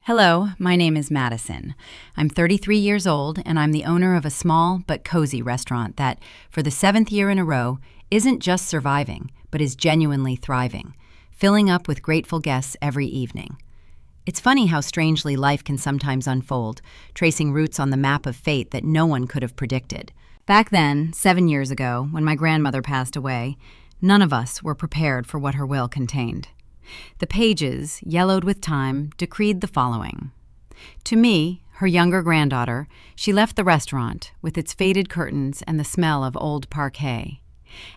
Hello, my name is Madison. I'm 33 years old, and I'm the owner of a small but cozy restaurant that, for the seventh year in a row, isn't just surviving, but is genuinely thriving, filling up with grateful guests every evening. It's funny how strangely life can sometimes unfold, tracing routes on the map of fate that no one could have predicted. Back then, 7 years ago, when my grandmother passed away, none of us were prepared for what her will contained. The pages, yellowed with time, decreed the following. To me, her younger granddaughter, she left the restaurant with its faded curtains and the smell of old parquet.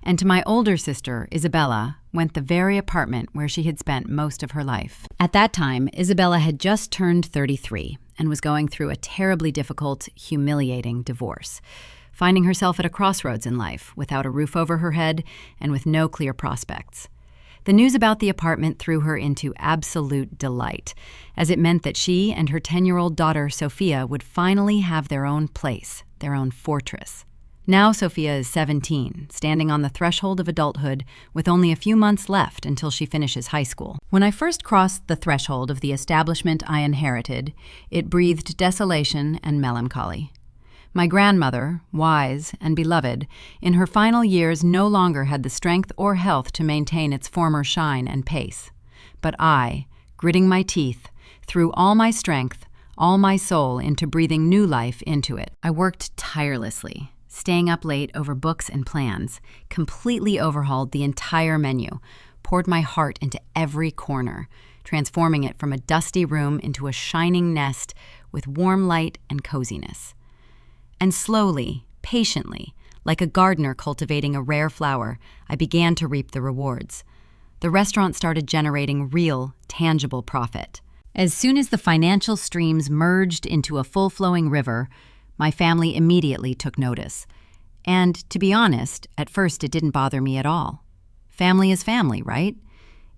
And to my older sister, Isabella, went the very apartment where she had spent most of her life. At that time, Isabella had just turned 33 and was going through a terribly difficult, humiliating divorce, finding herself at a crossroads in life, without a roof over her head and with no clear prospects. The news about the apartment threw her into absolute delight, as it meant that she and her 10-year-old daughter, Sophia, would finally have their own place, their own fortress. Now Sophia is 17, standing on the threshold of adulthood with only a few months left until she finishes high school. When I first crossed the threshold of the establishment I inherited, it breathed desolation and melancholy. My grandmother, wise and beloved, in her final years no longer had the strength or health to maintain its former shine and pace. But I, gritting my teeth, threw all my strength, all my soul into breathing new life into it. I worked tirelessly, staying up late over books and plans, completely overhauled the entire menu, poured my heart into every corner, transforming it from a dusty room into a shining nest with warm light and coziness. And slowly, patiently, like a gardener cultivating a rare flower, I began to reap the rewards. The restaurant started generating real, tangible profit. As soon as the financial streams merged into a full-flowing river, my family immediately took notice. And, to be honest, at first it didn't bother me at all. Family is family, right?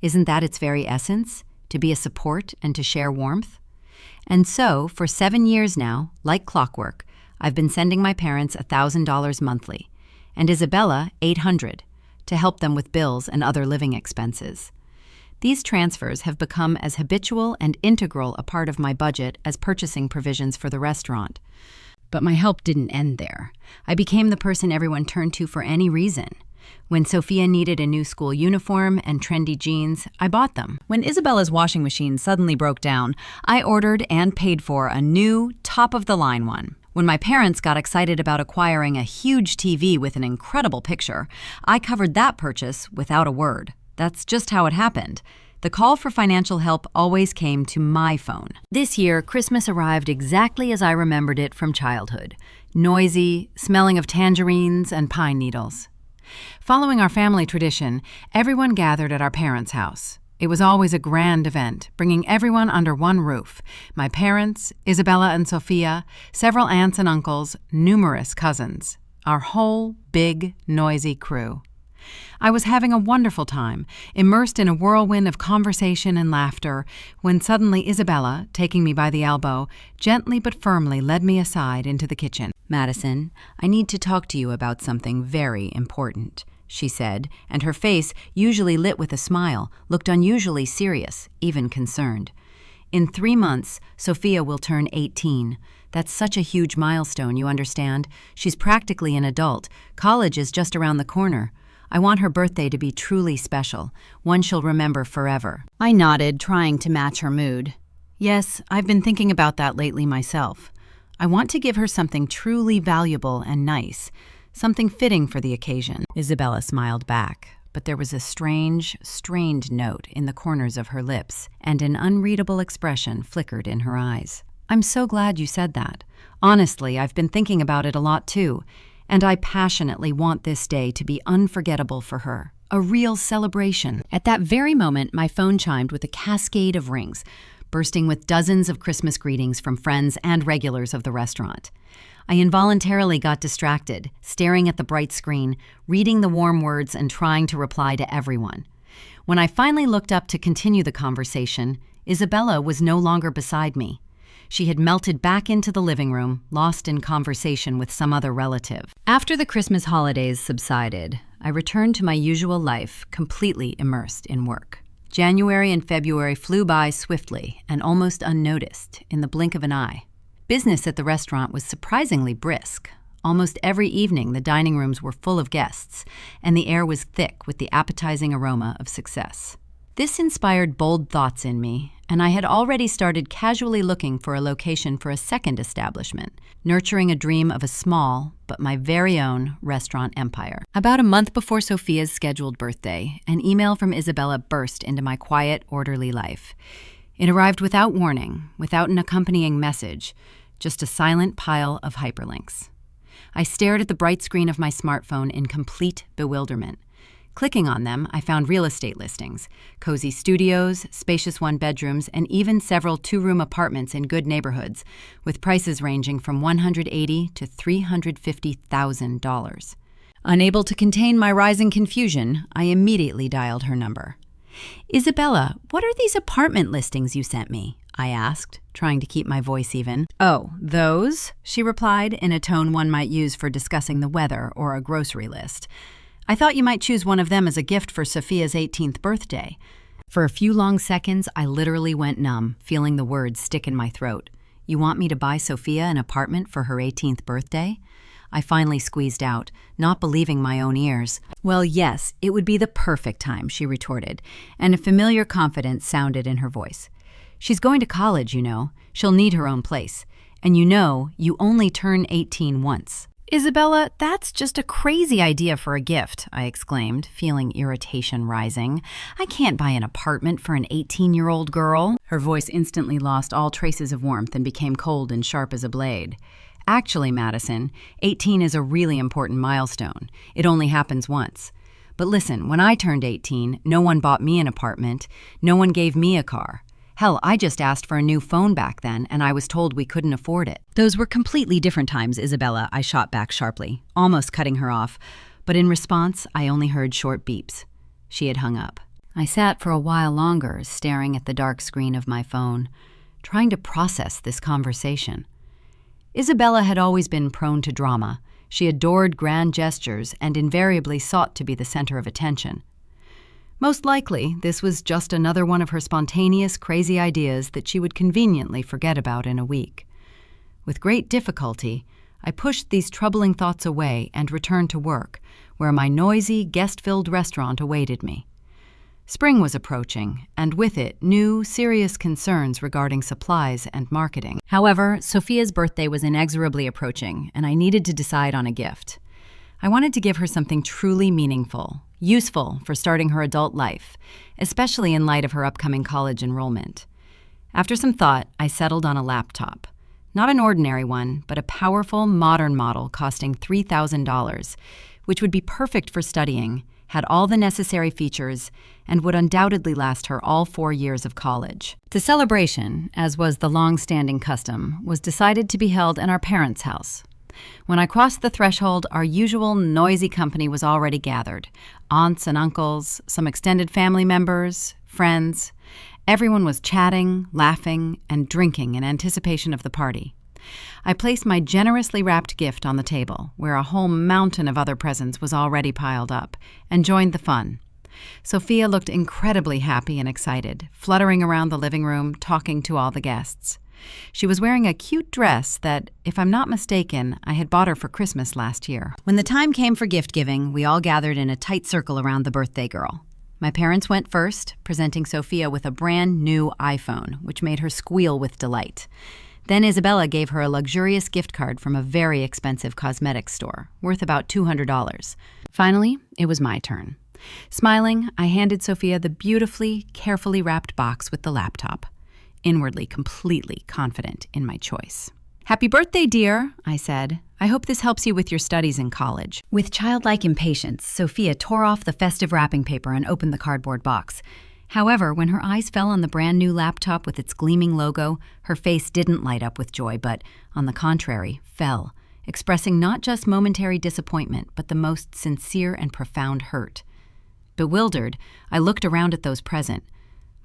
Isn't that its very essence? To be a support and to share warmth? And so, for 7 years now, like clockwork, I've been sending my parents $1,000 monthly, and Isabella $800, to help them with bills and other living expenses. These transfers have become as habitual and integral a part of my budget as purchasing provisions for the restaurant. But my help didn't end there. I became the person everyone turned to for any reason. When Sophia needed a new school uniform and trendy jeans, I bought them. When Isabella's washing machine suddenly broke down, I ordered and paid for a new, top-of-the-line one. When my parents got excited about acquiring a huge TV with an incredible picture, I covered that purchase without a word. That's just how it happened. The call for financial help always came to my phone. This year, Christmas arrived exactly as I remembered it from childhood. Noisy, smelling of tangerines and pine needles. Following our family tradition, everyone gathered at our parents' house. It was always a grand event, bringing everyone under one roof. My parents, Isabella and Sophia, several aunts and uncles, numerous cousins. Our whole big, noisy crew. I was having a wonderful time, immersed in a whirlwind of conversation and laughter, when suddenly Isabella, taking me by the elbow, gently but firmly led me aside into the kitchen. "Madison, I need to talk to you about something very important," she said, and her face, usually lit with a smile, looked unusually serious, even concerned. "In 3 months, Sophia will turn 18. That's such a huge milestone, you understand? She's practically an adult. College is just around the corner. I want her birthday to be truly special, one she'll remember forever." I nodded, trying to match her mood. "Yes, I've been thinking about that lately myself. I want to give her something truly valuable and nice, something fitting for the occasion." Isabella smiled back, but there was a strange, strained note in the corners of her lips, and an unreadable expression flickered in her eyes. "I'm so glad you said that. Honestly, I've been thinking about it a lot too, and I passionately want this day to be unforgettable for her. A real celebration." At that very moment, my phone chimed with a cascade of rings, bursting with dozens of Christmas greetings from friends and regulars of the restaurant. I involuntarily got distracted, staring at the bright screen, reading the warm words and trying to reply to everyone. When I finally looked up to continue the conversation, Isabella was no longer beside me. She had melted back into the living room, lost in conversation with some other relative. After the Christmas holidays subsided, I returned to my usual life, completely immersed in work. January and February flew by swiftly and almost unnoticed in the blink of an eye. Business at the restaurant was surprisingly brisk. Almost every evening, the dining rooms were full of guests, and the air was thick with the appetizing aroma of success. This inspired bold thoughts in me, and I had already started casually looking for a location for a second establishment, nurturing a dream of a small, but my very own, restaurant empire. About a month before Sophia's scheduled birthday, an email from Isabella burst into my quiet, orderly life. It arrived without warning, without an accompanying message, just a silent pile of hyperlinks. I stared at the bright screen of my smartphone in complete bewilderment. Clicking on them, I found real estate listings, cozy studios, spacious one-bedrooms, and even several two-room apartments in good neighborhoods, with prices ranging from $180,000 to $350,000. Unable to contain my rising confusion, I immediately dialed her number. "Isabella, what are these apartment listings you sent me?" I asked, trying to keep my voice even. "Oh, those?" she replied, in a tone one might use for discussing the weather or a grocery list. "I thought you might choose one of them as a gift for Sophia's 18th birthday." For a few long seconds, I literally went numb, feeling the words stick in my throat. "You want me to buy Sophia an apartment for her 18th birthday?" I finally squeezed out, not believing my own ears. "Well, yes, it would be the perfect time," she retorted, and a familiar confidence sounded in her voice. "She's going to college, you know. She'll need her own place. And you know, you only turn 18 once." "Isabella, that's just a crazy idea for a gift," I exclaimed, feeling irritation rising. "I can't buy an apartment for an 18-year-old girl." Her voice instantly lost all traces of warmth and became cold and sharp as a blade. "Actually, Madison, 18 is a really important milestone. It only happens once. But listen, when I turned 18, no one bought me an apartment. No one gave me a car. Hell, I just asked for a new phone back then, and I was told we couldn't afford it." "Those were completely different times, Isabella," I shot back sharply, almost cutting her off. But in response, I only heard short beeps. She had hung up. I sat for a while longer, staring at the dark screen of my phone, trying to process this conversation. Isabella had always been prone to drama. She adored grand gestures and invariably sought to be the center of attention. Most likely, this was just another one of her spontaneous, crazy ideas that she would conveniently forget about in a week. With great difficulty, I pushed these troubling thoughts away and returned to work, where my noisy, guest-filled restaurant awaited me. Spring was approaching, and with it, new, serious concerns regarding supplies and marketing. However, Sophia's birthday was inexorably approaching, and I needed to decide on a gift. I wanted to give her something truly meaningful, useful for starting her adult life, especially in light of her upcoming college enrollment. After some thought, I settled on a laptop. Not an ordinary one, but a powerful, modern model costing $3,000, which would be perfect for studying, had all the necessary features, and would undoubtedly last her all 4 years of college. The celebration, as was the long-standing custom, was decided to be held in our parents' house. When I crossed the threshold, our usual noisy company was already gathered. Aunts and uncles, some extended family members, friends. Everyone was chatting, laughing, and drinking in anticipation of the party. I placed my generously wrapped gift on the table, where a whole mountain of other presents was already piled up, and joined the fun. Sophia looked incredibly happy and excited, fluttering around the living room, talking to all the guests. She was wearing a cute dress that, if I'm not mistaken, I had bought her for Christmas last year. When the time came for gift giving, we all gathered in a tight circle around the birthday girl. My parents went first, presenting Sophia with a brand new iPhone, which made her squeal with delight. Then Isabella gave her a luxurious gift card from a very expensive cosmetics store, worth about $200. Finally, it was my turn. Smiling, I handed Sophia the beautifully, carefully wrapped box with the laptop, inwardly completely confident in my choice. "Happy birthday, dear," I said. "I hope this helps you with your studies in college." With childlike impatience, Sophia tore off the festive wrapping paper and opened the cardboard box. However, when her eyes fell on the brand new laptop with its gleaming logo, her face didn't light up with joy, but, on the contrary, fell, expressing not just momentary disappointment, but the most sincere and profound hurt. Bewildered, I looked around at those present.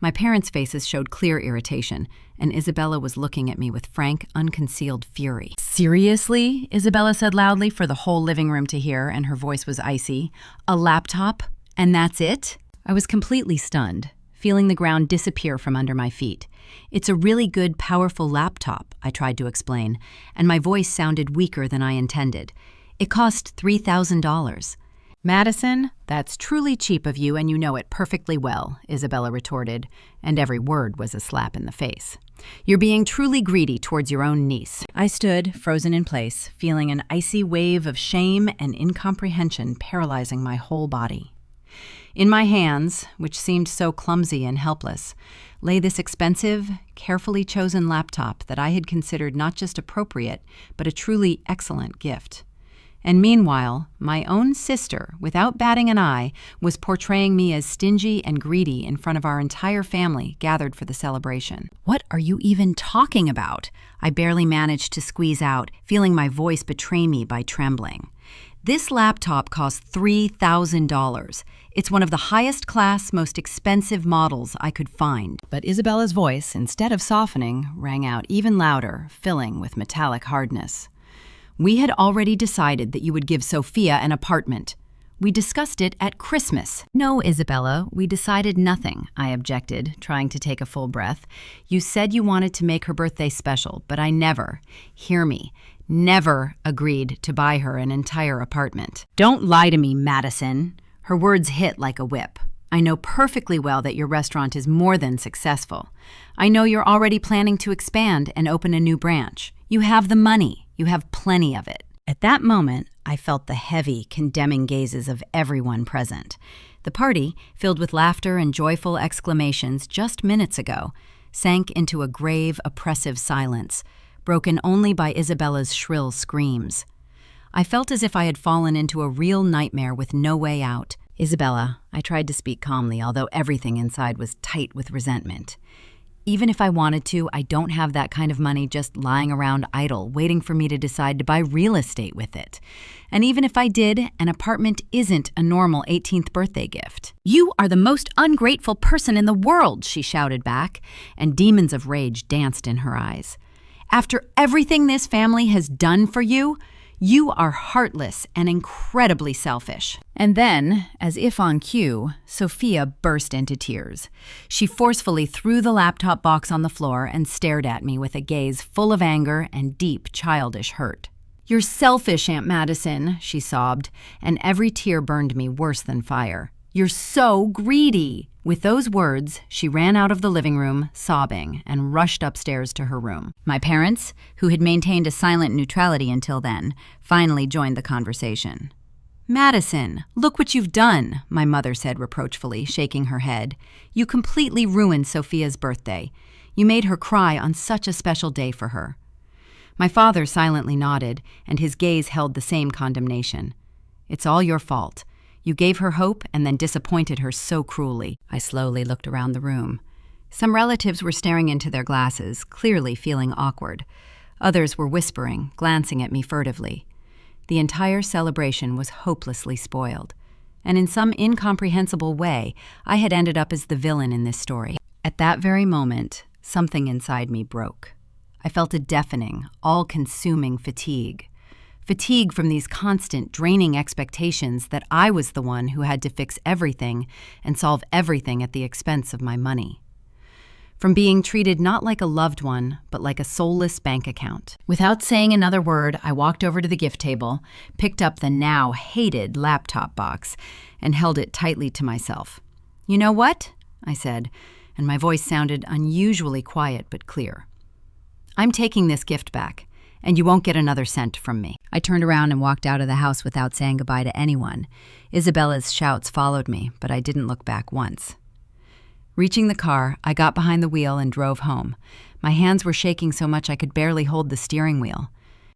My parents' faces showed clear irritation, and Isabella was looking at me with frank, unconcealed fury. "Seriously?" Isabella said loudly for the whole living room to hear, and her voice was icy. "A laptop? And that's it?" I was completely stunned, feeling the ground disappear from under my feet. "It's a really good, powerful laptop," I tried to explain, and my voice sounded weaker than I intended. "It cost $3,000. "Madison, that's truly cheap of you, and you know it perfectly well," Isabella retorted, and every word was a slap in the face. "You're being truly greedy towards your own niece." I stood, frozen in place, feeling an icy wave of shame and incomprehension paralyzing my whole body. In my hands, which seemed so clumsy and helpless, lay this expensive, carefully chosen laptop that I had considered not just appropriate, but a truly excellent gift. And meanwhile, my own sister, without batting an eye, was portraying me as stingy and greedy in front of our entire family gathered for the celebration. "What are you even talking about?" I barely managed to squeeze out, feeling my voice betray me by trembling. "This laptop cost $3,000. It's one of the highest class, most expensive models I could find." But Isabella's voice, instead of softening, rang out even louder, filling with metallic hardness. "We had already decided that you would give Sophia an apartment. We discussed it at Christmas." "No, Isabella, we decided nothing," I objected, trying to take a full breath. "You said you wanted to make her birthday special, but I never, hear me, never agreed to buy her an entire apartment." "Don't lie to me, Madison." Her words hit like a whip. "I know perfectly well that your restaurant is more than successful. I know you're already planning to expand and open a new branch. You have the money. You have plenty of it." At that moment, I felt the heavy, condemning gazes of everyone present. The party, filled with laughter and joyful exclamations just minutes ago, sank into a grave, oppressive silence, broken only by Isabella's shrill screams. I felt as if I had fallen into a real nightmare with no way out. "Isabella," I tried to speak calmly, although everything inside was tight with resentment. "Even if I wanted to, I don't have that kind of money just lying around idle, waiting for me to decide to buy real estate with it. And even if I did, an apartment isn't a normal 18th birthday gift." "You are the most ungrateful person in the world," she shouted back, and demons of rage danced in her eyes. "After everything this family has done for you, you are heartless and incredibly selfish." And then, as if on cue, Sophia burst into tears. She forcefully threw the laptop box on the floor and stared at me with a gaze full of anger and deep childish hurt. "You're selfish, Aunt Madison," she sobbed, and every tear burned me worse than fire. "You're so greedy." With those words, she ran out of the living room, sobbing, and rushed upstairs to her room. My parents, who had maintained a silent neutrality until then, finally joined the conversation. "Madison, look what you've done," my mother said reproachfully, shaking her head. "You completely ruined Sophia's birthday. You made her cry on such a special day for her." My father silently nodded, and his gaze held the same condemnation. "It's all your fault. You gave her hope and then disappointed her so cruelly." I slowly looked around the room. Some relatives were staring into their glasses, clearly feeling awkward. Others were whispering, glancing at me furtively. The entire celebration was hopelessly spoiled. And in some incomprehensible way, I had ended up as the villain in this story. At that very moment, something inside me broke. I felt a deafening, all-consuming fatigue. Fatigue from these constant, draining expectations that I was the one who had to fix everything and solve everything at the expense of my money. From being treated not like a loved one, but like a soulless bank account. Without saying another word, I walked over to the gift table, picked up the now hated laptop box, and held it tightly to myself. "You know what?" I said, and my voice sounded unusually quiet but clear. "I'm taking this gift back, and you won't get another cent from me." I turned around and walked out of the house without saying goodbye to anyone. Isabella's shouts followed me, but I didn't look back once. Reaching the car, I got behind the wheel and drove home. My hands were shaking so much I could barely hold the steering wheel.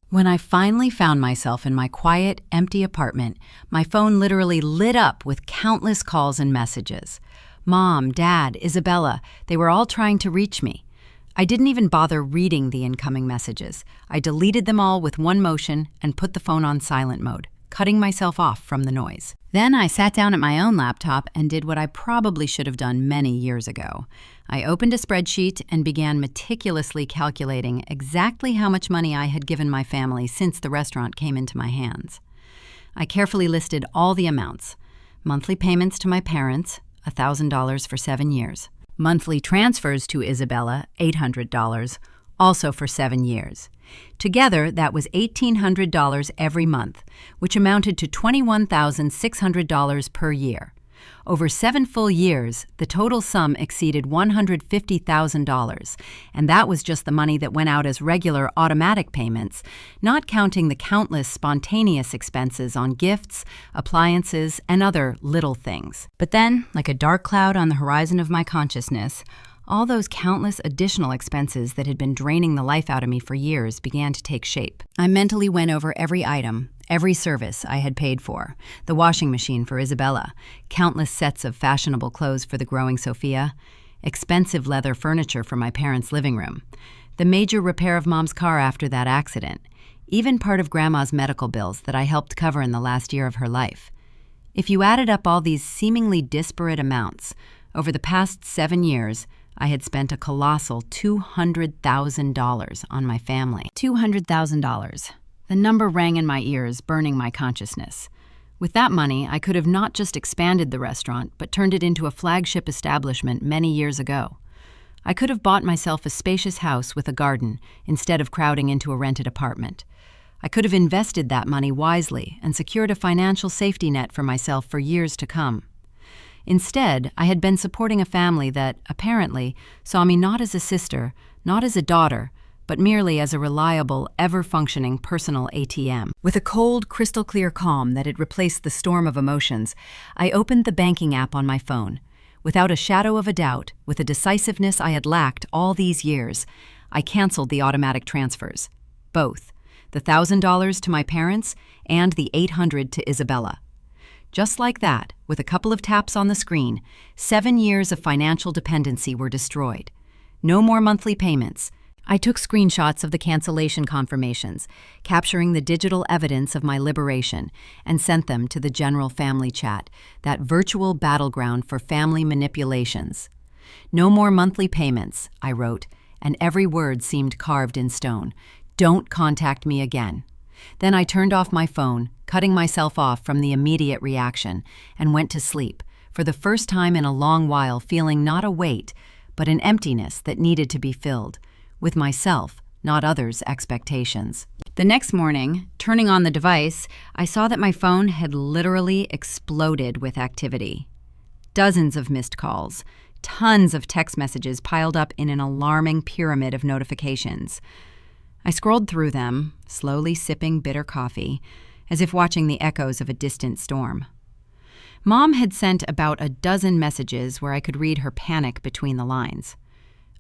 When I finally found myself in my quiet, empty apartment, my phone literally lit up with countless calls and messages. Mom, Dad, Isabella, they were all trying to reach me. I didn't even bother reading the incoming messages. I deleted them all with one motion and put the phone on silent mode, cutting myself off from the noise. Then I sat down at my own laptop and did what I probably should have done many years ago. I opened a spreadsheet and began meticulously calculating exactly how much money I had given my family since the restaurant came into my hands. I carefully listed all the amounts: monthly payments to my parents, $1,000 for 7 years; Monthly transfers to Isabella, $800, also for 7 years. Together, that was $1,800 every month, which amounted to $21,600 per year. Over 7 full years, the total sum exceeded $150,000, and that was just the money that went out as regular automatic payments, not counting the countless spontaneous expenses on gifts, appliances, and other little things. But then, like a dark cloud on the horizon of my consciousness, all those countless additional expenses that had been draining the life out of me for years began to take shape. I mentally went over every item, every service I had paid for: the washing machine for Isabella, countless sets of fashionable clothes for the growing Sophia, expensive leather furniture for my parents' living room, the major repair of Mom's car after that accident, even part of Grandma's medical bills that I helped cover in the last year of her life. If you added up all these seemingly disparate amounts, over the past 7 years, I had spent a colossal $200,000 on my family. $200,000. The number rang in my ears, burning my consciousness. With that money, I could have not just expanded the restaurant, but turned it into a flagship establishment many years ago. I could have bought myself a spacious house with a garden instead of crowding into a rented apartment. I could have invested that money wisely and secured a financial safety net for myself for years to come. Instead, I had been supporting a family that, apparently, saw me not as a sister, not as a daughter, but merely as a reliable, ever-functioning personal ATM. With a cold, crystal-clear calm that had replaced the storm of emotions, I opened the banking app on my phone. Without a shadow of a doubt, with a decisiveness I had lacked all these years, I canceled the automatic transfers. Both. The $1,000 to my parents and the $800 to Isabella. Just like that, with a couple of taps on the screen, 7 years of financial dependency were destroyed. No more monthly payments. I took screenshots of the cancellation confirmations, capturing the digital evidence of my liberation, and sent them to the general family chat, that virtual battleground for family manipulations. No more monthly payments, I wrote, and every word seemed carved in stone. Don't contact me again. Then I turned off my phone, cutting myself off from the immediate reaction, and went to sleep, for the first time in a long while feeling not a weight, but an emptiness that needed to be filled, with myself, not others' expectations. The next morning, turning on the device, I saw that my phone had literally exploded with activity. Dozens of missed calls, tons of text messages piled up in an alarming pyramid of notifications. I scrolled through them, slowly sipping bitter coffee, as if watching the echoes of a distant storm. Mom had sent about a dozen messages where I could read her panic between the lines.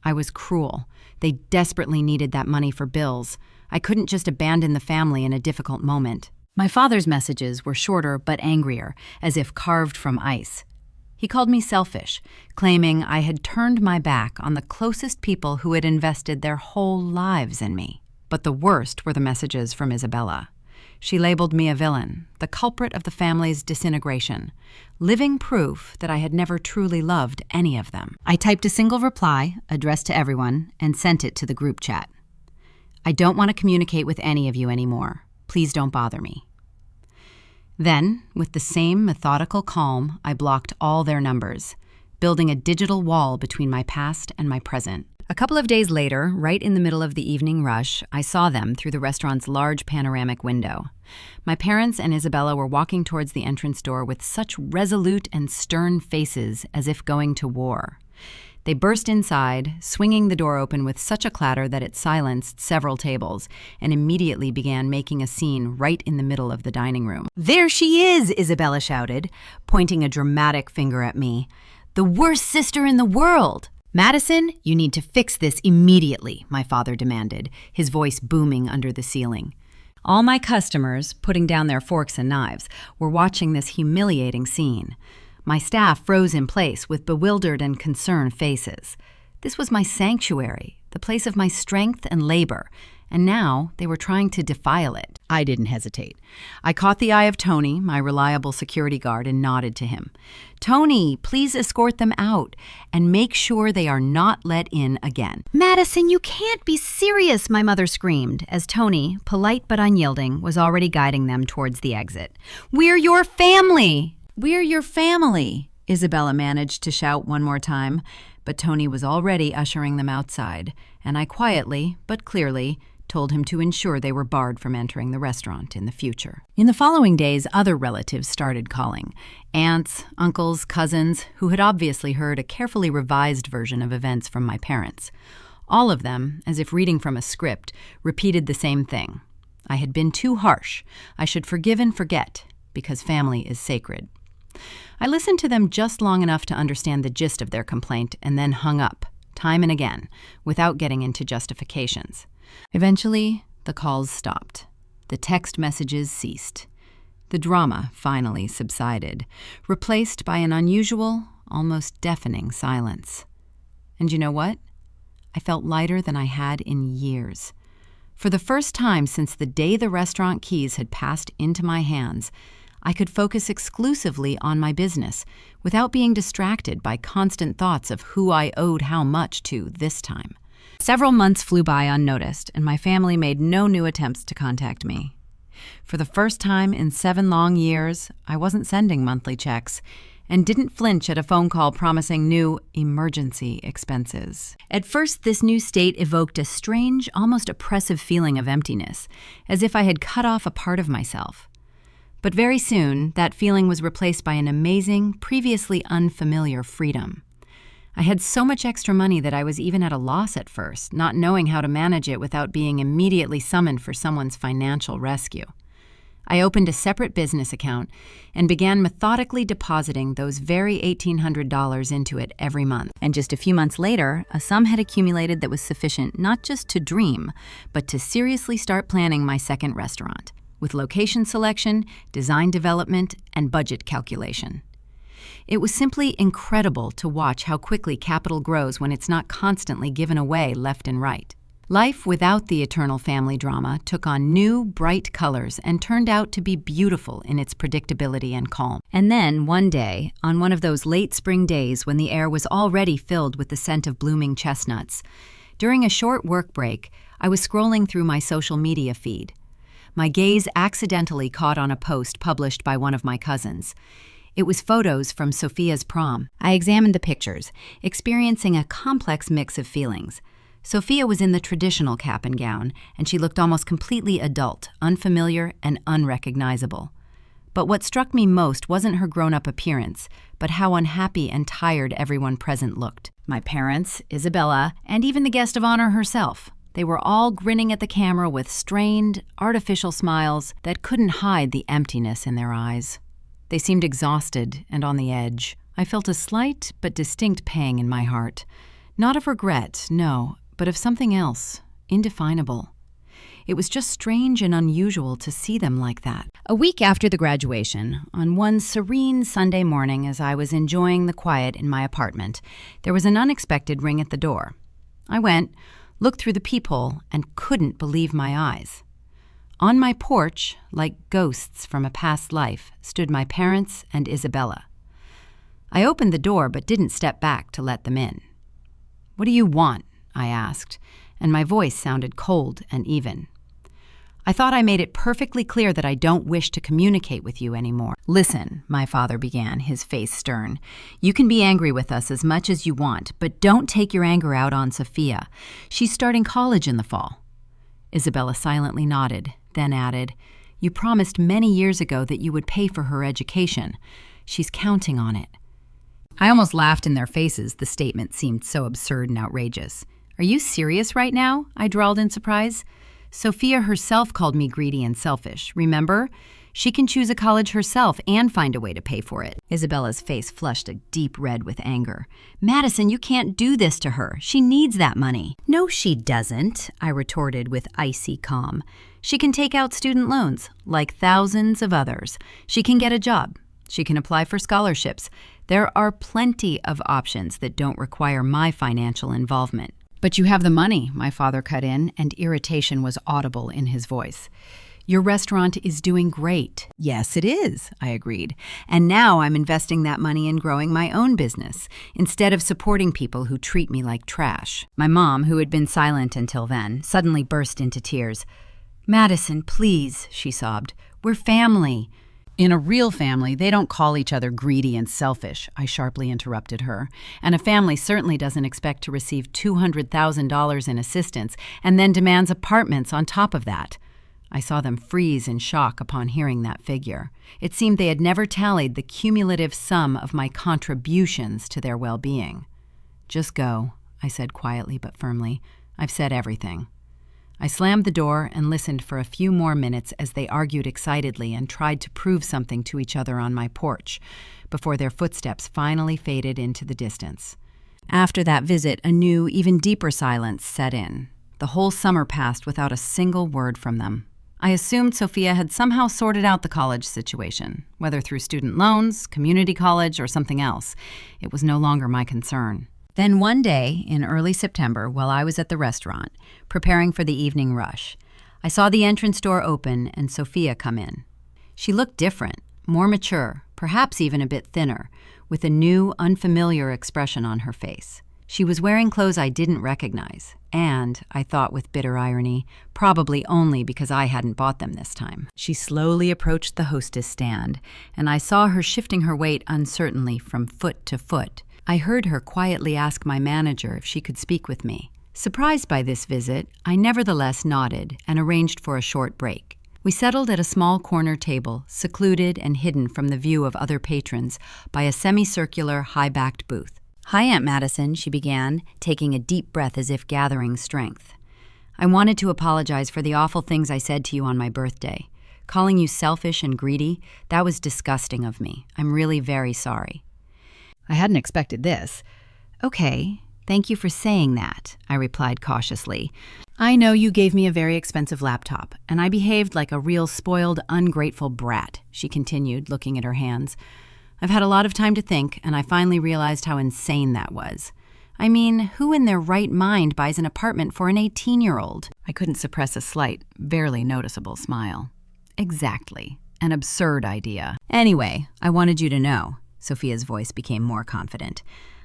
I was cruel. They desperately needed that money for bills. I couldn't just abandon the family in a difficult moment. My father's messages were shorter but angrier, as if carved from ice. He called me selfish, claiming I had turned my back on the closest people who had invested their whole lives in me. But the worst were the messages from Isabella. She labeled me a villain, the culprit of the family's disintegration, living proof that I had never truly loved any of them. I typed a single reply, addressed to everyone, and sent it to the group chat. I don't want to communicate with any of you anymore. Please don't bother me. Then, with the same methodical calm, I blocked all their numbers, building a digital wall between my past and my present. A couple of days later, right in the middle of the evening rush, I saw them through the restaurant's large panoramic window. My parents and Isabella were walking towards the entrance door with such resolute and stern faces as if going to war. They burst inside, swinging the door open with such a clatter that it silenced several tables, and immediately began making a scene right in the middle of the dining room. "There she is!" Isabella shouted, pointing a dramatic finger at me. "The worst sister in the world!" "Madison, you need to fix this immediately," my father demanded, his voice booming under the ceiling. All my customers, putting down their forks and knives, were watching this humiliating scene. My staff froze in place with bewildered and concerned faces. This was my sanctuary, the place of my strength and labor, and now they were trying to defile it. I didn't hesitate. I caught the eye of Tony, my reliable security guard, and nodded to him. "Tony, please escort them out and make sure they are not let in again." "Madison, you can't be serious," my mother screamed, as Tony, polite but unyielding, was already guiding them towards the exit. "We're your family!" "We're your family," Isabella managed to shout one more time, but Tony was already ushering them outside, and I quietly, but clearly, told him to ensure they were barred from entering the restaurant in the future. In the following days, other relatives started calling. Aunts, uncles, cousins, who had obviously heard a carefully revised version of events from my parents. All of them, as if reading from a script, repeated the same thing. I had been too harsh. I should forgive and forget, because family is sacred. I listened to them just long enough to understand the gist of their complaint and then hung up, time and again, without getting into justifications. Eventually, the calls stopped. The text messages ceased. The drama finally subsided, replaced by an unusual, almost deafening silence. And you know what? I felt lighter than I had in years. For the first time since the day the restaurant keys had passed into my hands, I could focus exclusively on my business without being distracted by constant thoughts of who I owed how much to this time. Several months flew by unnoticed, and my family made no new attempts to contact me. For the first time in 7 long years, I wasn't sending monthly checks and didn't flinch at a phone call promising new emergency expenses. At first, this new state evoked a strange, almost oppressive feeling of emptiness, as if I had cut off a part of myself. But very soon, that feeling was replaced by an amazing, previously unfamiliar freedom. I had so much extra money that I was even at a loss at first, not knowing how to manage it without being immediately summoned for someone's financial rescue. I opened a separate business account and began methodically depositing those very $1,800 into it every month. And just a few months later, a sum had accumulated that was sufficient not just to dream, but to seriously start planning my second restaurant, with location selection, design development, and budget calculation. It was simply incredible to watch how quickly capital grows when it's not constantly given away left and right. Life without the eternal family drama took on new, bright colors and turned out to be beautiful in its predictability and calm. And then, one day, on one of those late spring days when the air was already filled with the scent of blooming chestnuts, during a short work break, I was scrolling through my social media feed. My gaze accidentally caught on a post published by one of my cousins. It was photos from Sophia's prom. I examined the pictures, experiencing a complex mix of feelings. Sophia was in the traditional cap and gown, and she looked almost completely adult, unfamiliar, and unrecognizable. But what struck me most wasn't her grown-up appearance, but how unhappy and tired everyone present looked. My parents, Isabella, and even the guest of honor herself. They were all grinning at the camera with strained, artificial smiles that couldn't hide the emptiness in their eyes. They seemed exhausted and on the edge. I felt a slight but distinct pang in my heart. Not of regret, no, but of something else, indefinable. It was just strange and unusual to see them like that. A week after the graduation, on one serene Sunday morning as I was enjoying the quiet in my apartment, there was an unexpected ring at the door. I went, looked through the peephole, and couldn't believe my eyes. On my porch, like ghosts from a past life, stood my parents and Isabella. I opened the door but didn't step back to let them in. "What do you want?" I asked, and my voice sounded cold and even. "I thought I made it perfectly clear that I don't wish to communicate with you anymore." "Listen," my father began, his face stern. "You can be angry with us as much as you want, but don't take your anger out on Sophia. She's starting college in the fall." Isabella silently nodded, then added, "You promised many years ago that you would pay for her education. She's counting on it." I almost laughed in their faces. The statement seemed so absurd and outrageous. "Are you serious right now?" I drawled in surprise. "Sophia herself called me greedy and selfish, remember? She can choose a college herself and find a way to pay for it." Isabella's face flushed a deep red with anger. "Madison, you can't do this to her. She needs that money." "No, she doesn't," I retorted with icy calm. "She can take out student loans, like thousands of others. She can get a job. She can apply for scholarships. There are plenty of options that don't require my financial involvement." "But you have the money," my father cut in, and irritation was audible in his voice. "Your restaurant is doing great." "Yes, it is," I agreed. "And now I'm investing that money in growing my own business, instead of supporting people who treat me like trash." My mom, who had been silent until then, suddenly burst into tears. "Madison, please," she sobbed. "We're family." In a real family, they don't call each other greedy and selfish, I sharply interrupted her. And a family certainly doesn't expect to receive $200,000 in assistance and then demands apartments on top of that. I saw them freeze in shock upon hearing that figure. It seemed they had never tallied the cumulative sum of my contributions to their well-being. Just go, I said quietly but firmly. I've said everything. I slammed the door and listened for a few more minutes as they argued excitedly and tried to prove something to each other on my porch, before their footsteps finally faded into the distance. After that visit, a new, even deeper silence set in. The whole summer passed without a single word from them. I assumed Sophia had somehow sorted out the college situation, whether through student loans, community college, or something else. It was no longer my concern. Then one day, in early September, while I was at the restaurant, preparing for the evening rush, I saw the entrance door open and Sophia come in. She looked different, more mature, perhaps even a bit thinner, with a new, unfamiliar expression on her face. She was wearing clothes I didn't recognize, and, I thought with bitter irony, probably only because I hadn't bought them this time. She slowly approached the hostess stand, and I saw her shifting her weight uncertainly from foot to foot. I heard her quietly ask my manager if she could speak with me. Surprised by this visit, I nevertheless nodded and arranged for a short break. We settled at a small corner table, secluded and hidden from the view of other patrons by a semicircular, high-backed booth. "Hi, Aunt Madison," she began, taking a deep breath as if gathering strength. "I wanted to apologize for the awful things I said to you on my birthday. Calling you selfish and greedy, that was disgusting of me. I'm really very sorry." I hadn't expected this. "Okay, thank you for saying that," I replied cautiously. "I know you gave me a very expensive laptop, and I behaved like a real spoiled, ungrateful brat," she continued, looking at her hands. "I've had a lot of time to think, and I finally realized how insane that was. I mean, who in their right mind buys an apartment for an 18-year-old? I couldn't suppress a slight, barely noticeable smile. "Exactly. An absurd idea. Anyway, I wanted you to know." Sophia's voice became more confident.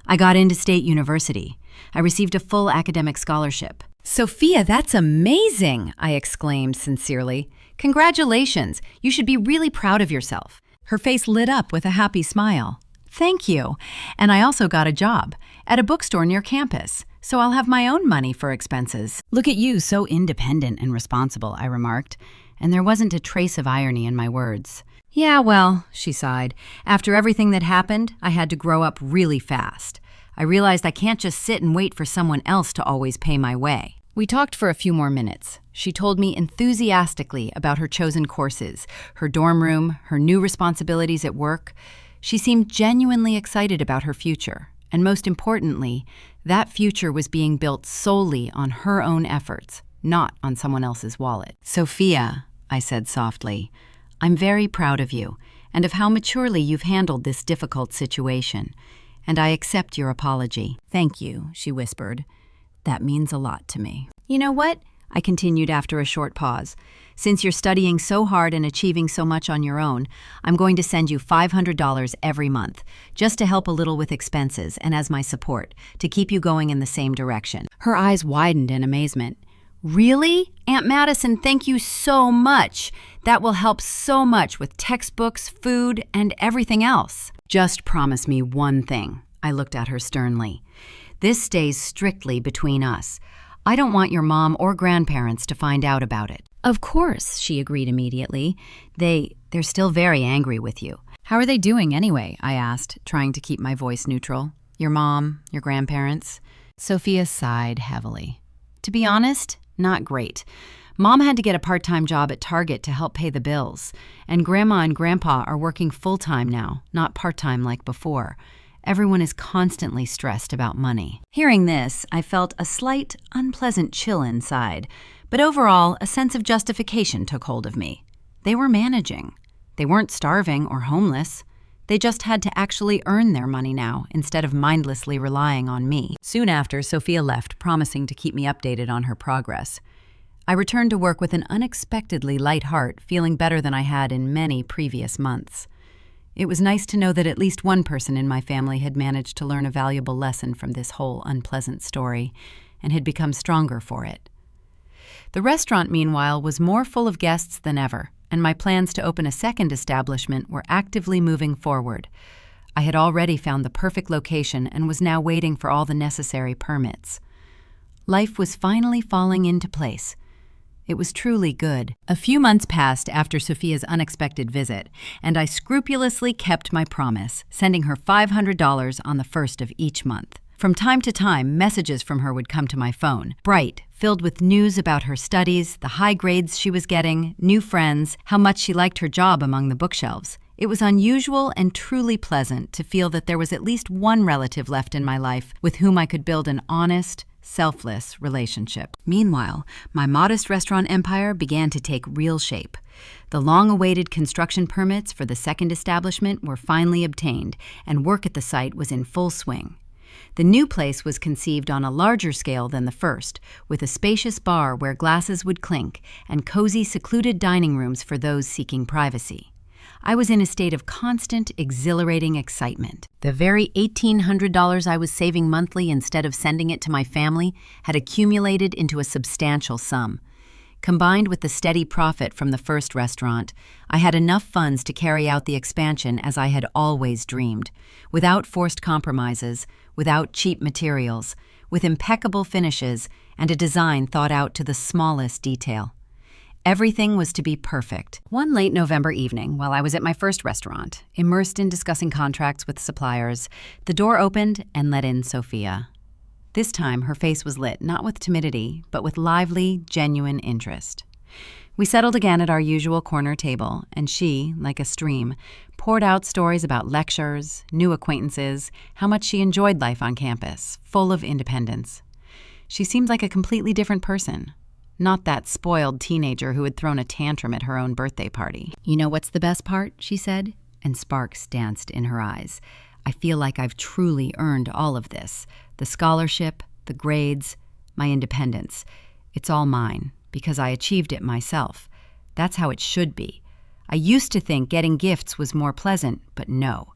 "I got into State University. I received a full academic scholarship." "Sophia, that's amazing!" I exclaimed sincerely. "Congratulations! You should be really proud of yourself." Her face lit up with a happy smile. "Thank you. And I also got a job at a bookstore near campus, so I'll have my own money for expenses." "Look at you, so independent and responsible," I remarked, and there wasn't a trace of irony in my words. "Yeah, well," she sighed, "after everything that happened, I had to grow up really fast. I realized I can't just sit and wait for someone else to always pay my way." We talked for a few more minutes. She told me enthusiastically about her chosen courses, her dorm room, her new responsibilities at work. She seemed genuinely excited about her future, and most importantly, that future was being built solely on her own efforts, not on someone else's wallet. "Sophia," I said softly, "I'm very proud of you and of how maturely you've handled this difficult situation, and I accept your apology." "Thank you," she whispered. "That means a lot to me." "You know what?" I continued after a short pause. "Since you're studying so hard and achieving so much on your own, I'm going to send you $500 every month, just to help a little with expenses and as my support, to keep you going in the same direction." Her eyes widened in amazement. "Really? Aunt Madison, thank you so much. That will help so much with textbooks, food, and everything else." "Just promise me one thing." I looked at her sternly. "This stays strictly between us. I don't want your mom or grandparents to find out about it." "Of course," she agreed immediately. They're still very angry with you." "How are they doing anyway?" I asked, trying to keep my voice neutral. "Your mom, your grandparents?" Sophia sighed heavily. "To be honest, not great. Mom had to get a part-time job at Target to help pay the bills, and Grandma and Grandpa are working full-time now, not part-time like before. Everyone is constantly stressed about money." Hearing this, I felt a slight, unpleasant chill inside, but overall, a sense of justification took hold of me. They were managing. They weren't starving or homeless. They just had to actually earn their money now, instead of mindlessly relying on me. Soon after, Sophia left, promising to keep me updated on her progress. I returned to work with an unexpectedly light heart, feeling better than I had in many previous months. It was nice to know that at least one person in my family had managed to learn a valuable lesson from this whole unpleasant story, and had become stronger for it. The restaurant, meanwhile, was more full of guests than ever. and my plans to open a second establishment were actively moving forward. I had already found the perfect location and was now waiting for all the necessary permits. Life was finally falling into place. It was truly good. A few months passed after Sophia's unexpected visit, and I scrupulously kept my promise, sending her $500 on the first of each month. From time to time, messages from her would come to my phone, bright, filled with news about her studies, the high grades she was getting, new friends, how much she liked her job among the bookshelves. It was unusual and truly pleasant to feel that there was at least one relative left in my life with whom I could build an honest, selfless relationship. Meanwhile, my modest restaurant empire began to take real shape. The long-awaited construction permits for the second establishment were finally obtained, and work at the site was in full swing. The new place was conceived on a larger scale than the first, with a spacious bar where glasses would clink and cozy, secluded dining rooms for those seeking privacy. I was in a state of constant, exhilarating excitement. The very $1,800 I was saving monthly instead of sending it to my family had accumulated into a substantial sum. Combined with the steady profit from the first restaurant, I had enough funds to carry out the expansion as I had always dreamed, without forced compromises, without cheap materials, with impeccable finishes and a design thought out to the smallest detail. Everything was to be perfect. One late November evening, while I was at my first restaurant, immersed in discussing contracts with suppliers, the door opened and let in Sophia. This time, her face was lit, not with timidity, but with lively, genuine interest. We settled again at our usual corner table, and she, like a stream, poured out stories about lectures, new acquaintances, how much she enjoyed life on campus, full of independence. She seemed like a completely different person. Not that spoiled teenager who had thrown a tantrum at her own birthday party. "You know what's the best part?" she said, and sparks danced in her eyes. "I feel like I've truly earned all of this. The scholarship, the grades, my independence. It's all mine, because I achieved it myself. That's how it should be. I used to think getting gifts was more pleasant, but no.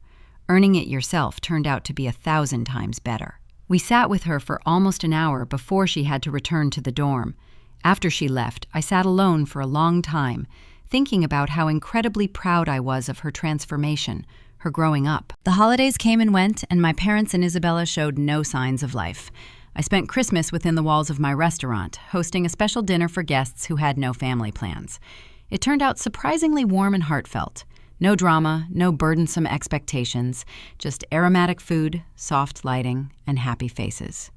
Earning it yourself turned out to be 1,000 times better." We sat with her for almost an hour before she had to return to the dorm. After she left, I sat alone for a long time, thinking about how incredibly proud I was of her transformation, her growing up. The holidays came and went, and my parents and Isabella showed no signs of life. I spent Christmas within the walls of my restaurant, hosting a special dinner for guests who had no family plans. It turned out surprisingly warm and heartfelt. No drama, no burdensome expectations, just aromatic food, soft lighting, and happy faces.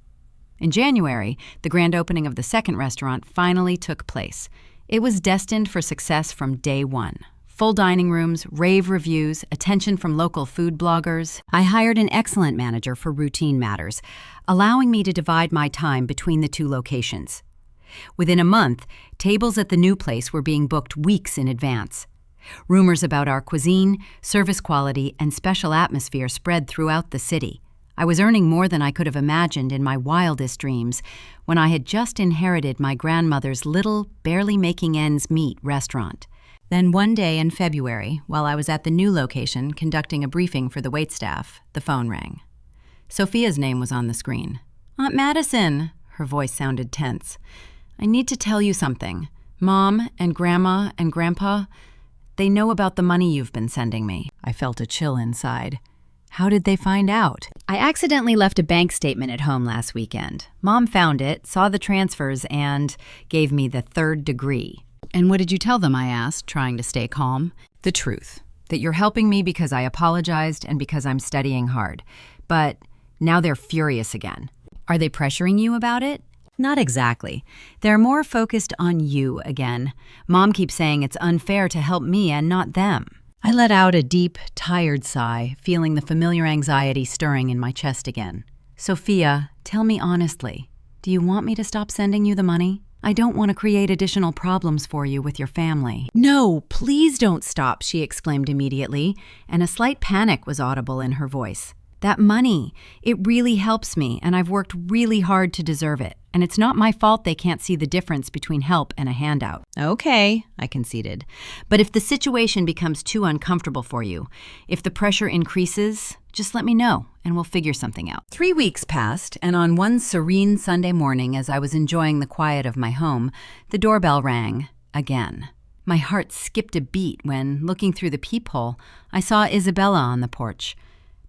In January, the grand opening of the second restaurant finally took place. It was destined for success from day one. Full dining rooms, rave reviews, attention from local food bloggers. I hired an excellent manager for routine matters, allowing me to divide my time between the two locations. Within a month, tables at the new place were being booked weeks in advance. Rumors about our cuisine, service quality, and special atmosphere spread throughout the city. I was earning more than I could have imagined in my wildest dreams when I had just inherited my grandmother's little, barely making ends meet restaurant. Then one day in February, while I was at the new location conducting a briefing for the waitstaff, the phone rang. Sophia's name was on the screen. "Aunt Madison," her voice sounded tense. "I need to tell you something. Mom and Grandma and Grandpa, they know about the money you've been sending me." I felt a chill inside. How did they find out? "I accidentally left a bank statement at home last weekend. Mom found it, saw the transfers, and gave me the 3rd degree." "And what did you tell them?" I asked, trying to stay calm. "The truth. That you're helping me because I apologized and because I'm studying hard. But now they're furious again." "Are they pressuring you about it?" "Not exactly. They're more focused on you again. Mom keeps saying it's unfair to help me and not them." I let out a deep, tired sigh, feeling the familiar anxiety stirring in my chest again. "Sophia, tell me honestly, do you want me to stop sending you the money? I don't want to create additional problems for you with your family." "No, please don't stop," she exclaimed immediately, and a slight panic was audible in her voice. "That money, it really helps me, and I've worked really hard to deserve it. And it's not my fault they can't see the difference between help and a handout." "Okay," I conceded. "But if the situation becomes too uncomfortable for you, if the pressure increases, just let me know, and we'll figure something out." 3 weeks passed, and on one serene Sunday morning as I was enjoying the quiet of my home, the doorbell rang again. My heart skipped a beat when, looking through the peephole, I saw Isabella on the porch.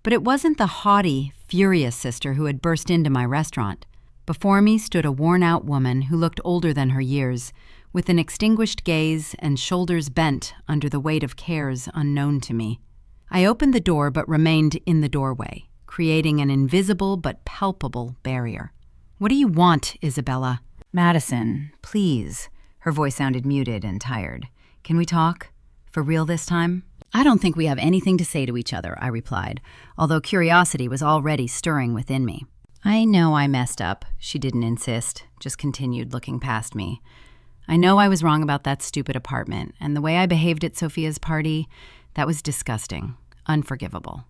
But it wasn't the haughty, furious sister who had burst into my restaurant. Before me stood a worn-out woman who looked older than her years, with an extinguished gaze and shoulders bent under the weight of cares unknown to me. I opened the door but remained in the doorway, creating an invisible but palpable barrier. "What do you want, Isabella?" "Madison, please." Her voice sounded muted and tired. "Can we talk? For real this time?" "I don't think we have anything to say to each other," I replied, although curiosity was already stirring within me. "I know I messed up," she didn't insist, just continued looking past me. "I know I was wrong about that stupid apartment, and the way I behaved at Sophia's party, that was disgusting, unforgivable."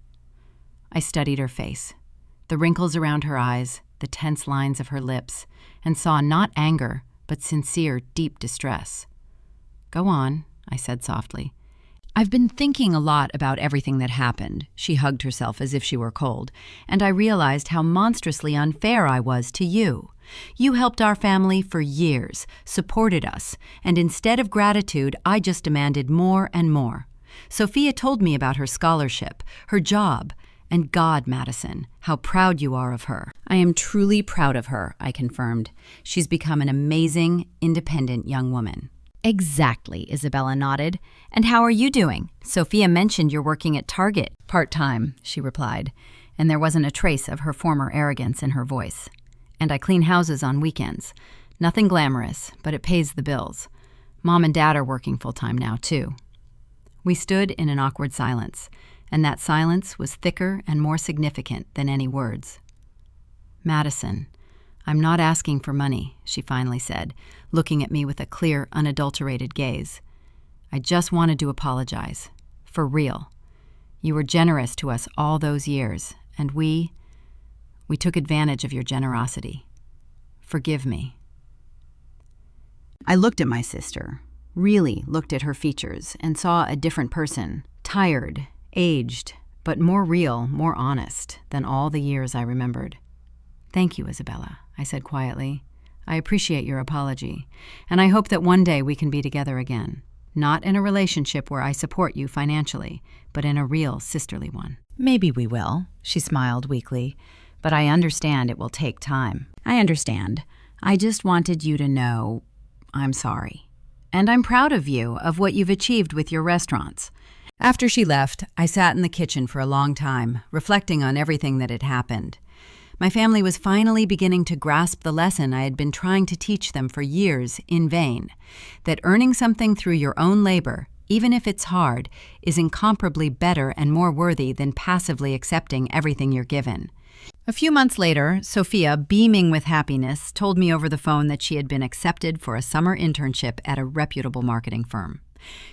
I studied her face, the wrinkles around her eyes, the tense lines of her lips, and saw not anger, but sincere, deep distress. "Go on," I said softly. "I've been thinking a lot about everything that happened." She hugged herself as if she were cold, "and I realized how monstrously unfair I was to you. You helped our family for years, supported us, and instead of gratitude, I just demanded more and more. Sophia told me about her scholarship, her job, and God, Madison, how proud you are of her." "I am truly proud of her," I confirmed. "She's become an amazing, independent young woman." "Exactly," Isabella nodded. "And how are you doing? Sophia mentioned you're working at Target." "Part-time," she replied, and there wasn't a trace of her former arrogance in her voice. "And I clean houses on weekends. Nothing glamorous, but it pays the bills. Mom and Dad are working full-time now, too." We stood in an awkward silence, and that silence was thicker and more significant than any words. "Madison, I'm not asking for money," she finally said, looking at me with a clear, unadulterated gaze. "I just wanted to apologize. For real. You were generous to us all those years, and we took advantage of your generosity. Forgive me." I looked at my sister, really looked at her features, and saw a different person, tired, aged, but more real, more honest than all the years I remembered. "Thank you, Isabella," I said quietly. "I appreciate your apology, and I hope that one day we can be together again. Not in a relationship where I support you financially, but in a real sisterly one." "Maybe we will," she smiled weakly, "but I understand it will take time." "I understand. I just wanted you to know I'm sorry. And I'm proud of you, of what you've achieved with your restaurants." After she left, I sat in the kitchen for a long time, reflecting on everything that had happened. My family was finally beginning to grasp the lesson I had been trying to teach them for years in vain, that earning something through your own labor, even if it's hard, is incomparably better and more worthy than passively accepting everything you're given. A few months later, Sophia, beaming with happiness, told me over the phone that she had been accepted for a summer internship at a reputable marketing firm.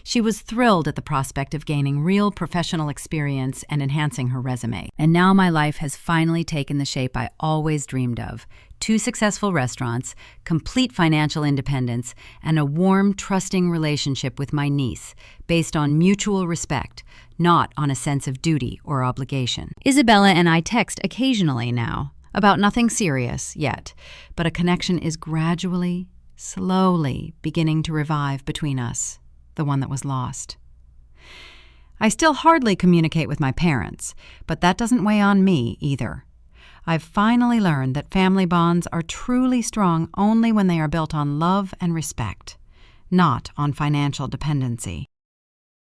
She was thrilled at the prospect of gaining real professional experience and enhancing her resume. And now my life has finally taken the shape I always dreamed of: 2 successful restaurants, complete financial independence, and a warm, trusting relationship with my niece, based on mutual respect, not on a sense of duty or obligation. Isabella and I text occasionally now, about nothing serious yet, but a connection is gradually, slowly beginning to revive between us. The one that was lost. I still hardly communicate with my parents, but that doesn't weigh on me either. I've finally learned that family bonds are truly strong only when they are built on love and respect, not on financial dependency.